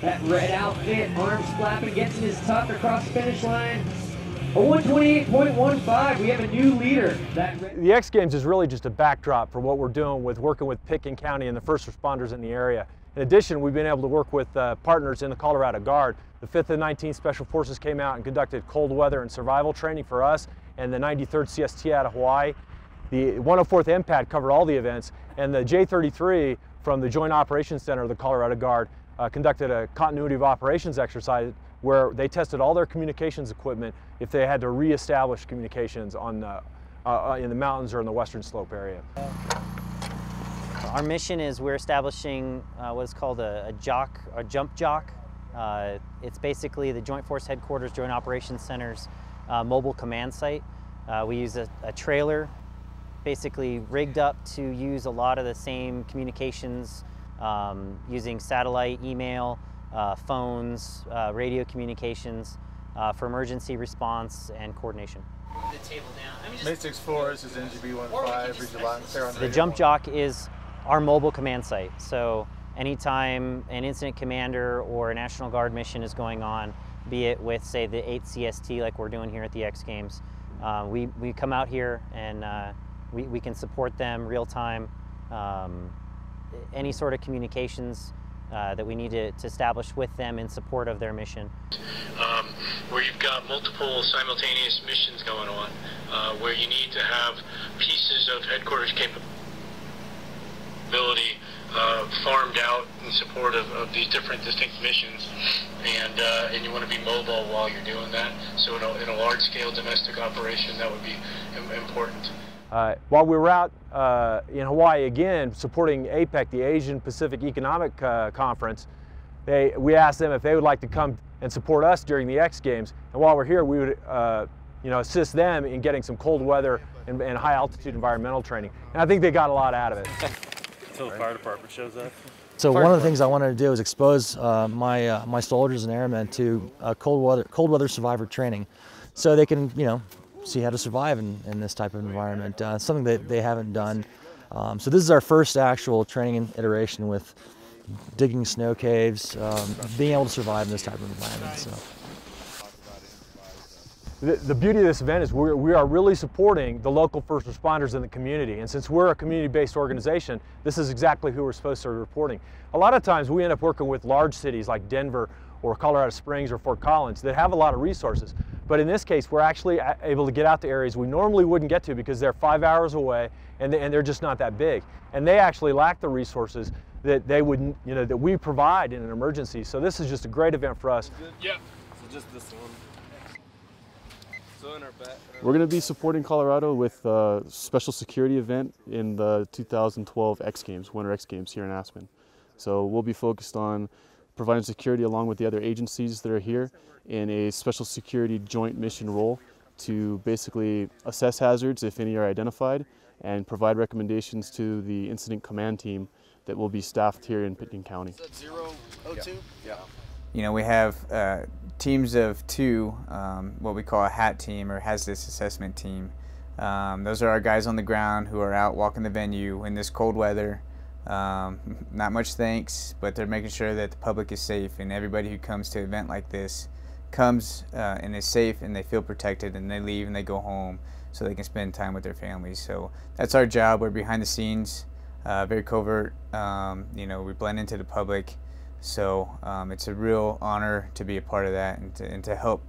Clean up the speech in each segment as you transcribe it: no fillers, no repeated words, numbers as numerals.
That red outfit, arms flapping, gets in his tuck across the finish line. A 128.15, we have a new leader. The X Games is really just a backdrop for what we're doing with working with Pitkin County and the first responders in the area. In addition, we've been able to work with partners in the Colorado Guard. The 5th and 19th Special Forces came out and conducted cold weather and survival training for us, and the 93rd CST out of Hawaii. The 104th MPAD covered all the events, and the J33 from the Joint Operations Center of the Colorado Guard conducted a continuity of operations exercise where they tested all their communications equipment if they had to reestablish communications on in the mountains or in the western slope area. Our mission is we're establishing what is called a jump jock. It's basically the Joint Force Headquarters, Joint Operations Center's mobile command site. We use a trailer basically rigged up to use a lot of the same communications using satellite, email, phones, radio communications for emergency response and coordination. The table down. Matrix 4 is NGB-15, read The Jump Jock is our mobile command site. So anytime an incident commander or a National Guard mission is going on, be it with, say, the 8th CST like we're doing here at the X Games, we come out here and we can support them real time. Any sort of communications that we need to establish with them in support of their mission. Where you've got multiple simultaneous missions going on, where you need to have pieces of headquarters capability farmed out in support of these different distinct missions, and you want to be mobile while you're doing that. So in a large-scale domestic operation, that would be important. While we were out in Hawaii again supporting APEC, the Asian Pacific Economic Conference, we asked them if they would like to come and support us during the X Games. And while we're here, we would assist them in getting some cold weather and high altitude environmental training. And I think they got a lot out of it. Until the fire department shows up. So one of the things I wanted to do is expose my soldiers and airmen to cold weather survivor training, so they can see how to survive in this type of environment. Something that they haven't done. So this is our first actual training iteration with digging snow caves, being able to survive in this type of environment. So. The beauty of this event is we are really supporting the local first responders in the community, and since we're a community-based organization, this is exactly who we're supposed to be reporting. A lot of times we end up working with large cities like Denver or Colorado Springs or Fort Collins that have a lot of resources, but in this case we're actually able to get out to areas we normally wouldn't get to because they're 5 hours away and they're just not that big, and they actually lack the resources that they would, that we provide in an emergency. So this is just a great event for us. Yep. So just this one. We're going to be supporting Colorado with a special security event in the 2012 X Games, Winter X Games here in Aspen. So we'll be focused on providing security along with the other agencies that are here in a special security joint mission role to basically assess hazards if any are identified and provide recommendations to the incident command team that will be staffed here in Pitkin County. Is that 002? Yeah. We have teams of two, what we call a HAT team or hazardous assessment team. Those are our guys on the ground who are out walking the venue in this cold weather. Not much thanks, but they're making sure that the public is safe, and everybody who comes to an event like this comes and is safe and they feel protected, and they leave and they go home so they can spend time with their families. So that's our job. We're behind the scenes, very covert. We blend into the public. So it's a real honor to be a part of that and to help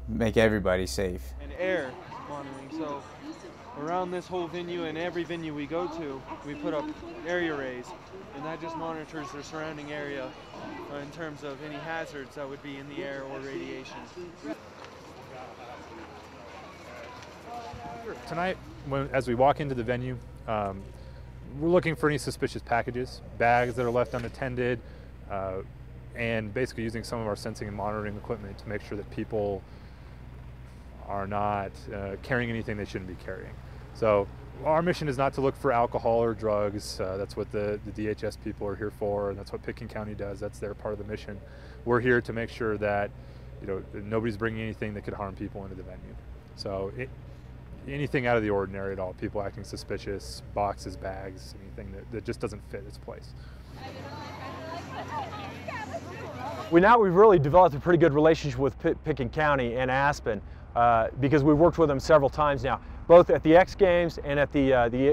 make everybody safe. And air monitoring. So around this whole venue and every venue we go to, we put up area arrays, and that just monitors the surrounding area in terms of any hazards that would be in the air or radiation. Tonight, as we walk into the venue, we're looking for any suspicious packages, bags that are left unattended, and basically using some of our sensing and monitoring equipment to make sure that people are not carrying anything they shouldn't be carrying. So our mission is not to look for alcohol or drugs. That's what the DHS people are here for, and that's what Pitkin County does. That's their part of the mission. We're here to make sure that nobody's bringing anything that could harm people into the venue. So anything out of the ordinary at all, people acting suspicious, boxes, bags, anything that just doesn't fit its place. We've really developed a pretty good relationship with Pitkin County and Aspen because we've worked with them several times now, both at the X Games and at the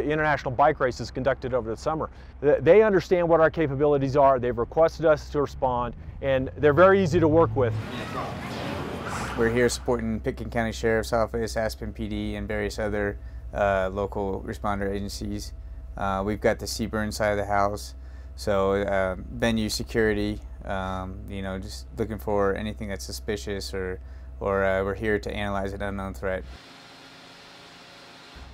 international bike races conducted over the summer. They understand what our capabilities are. They've requested us to respond, and they're very easy to work with. We're here supporting Pitkin County Sheriff's Office, Aspen PD, and various other local responder agencies. We've got the Seaburn side of the house, so venue security, you know, just looking for anything that's suspicious, or we're here to analyze an unknown threat.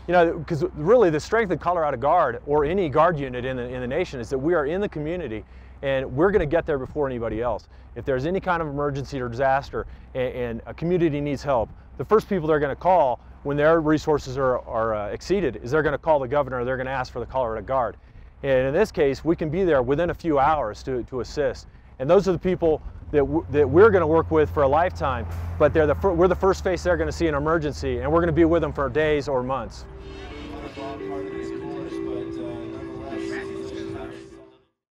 You know, because really the strength of Colorado Guard, or any guard unit in the nation, is that we are in the community and we're going to get there before anybody else. If there's any kind of emergency or disaster and a community needs help, the first people they're going to call when their resources are exceeded is they're going to call the governor, or they're going to ask for the Colorado Guard. And in this case, we can be there within a few hours to assist. And those are the people that we're going to work with for a lifetime, but we're the first face they're going to see in an emergency, and we're going to be with them for days or months.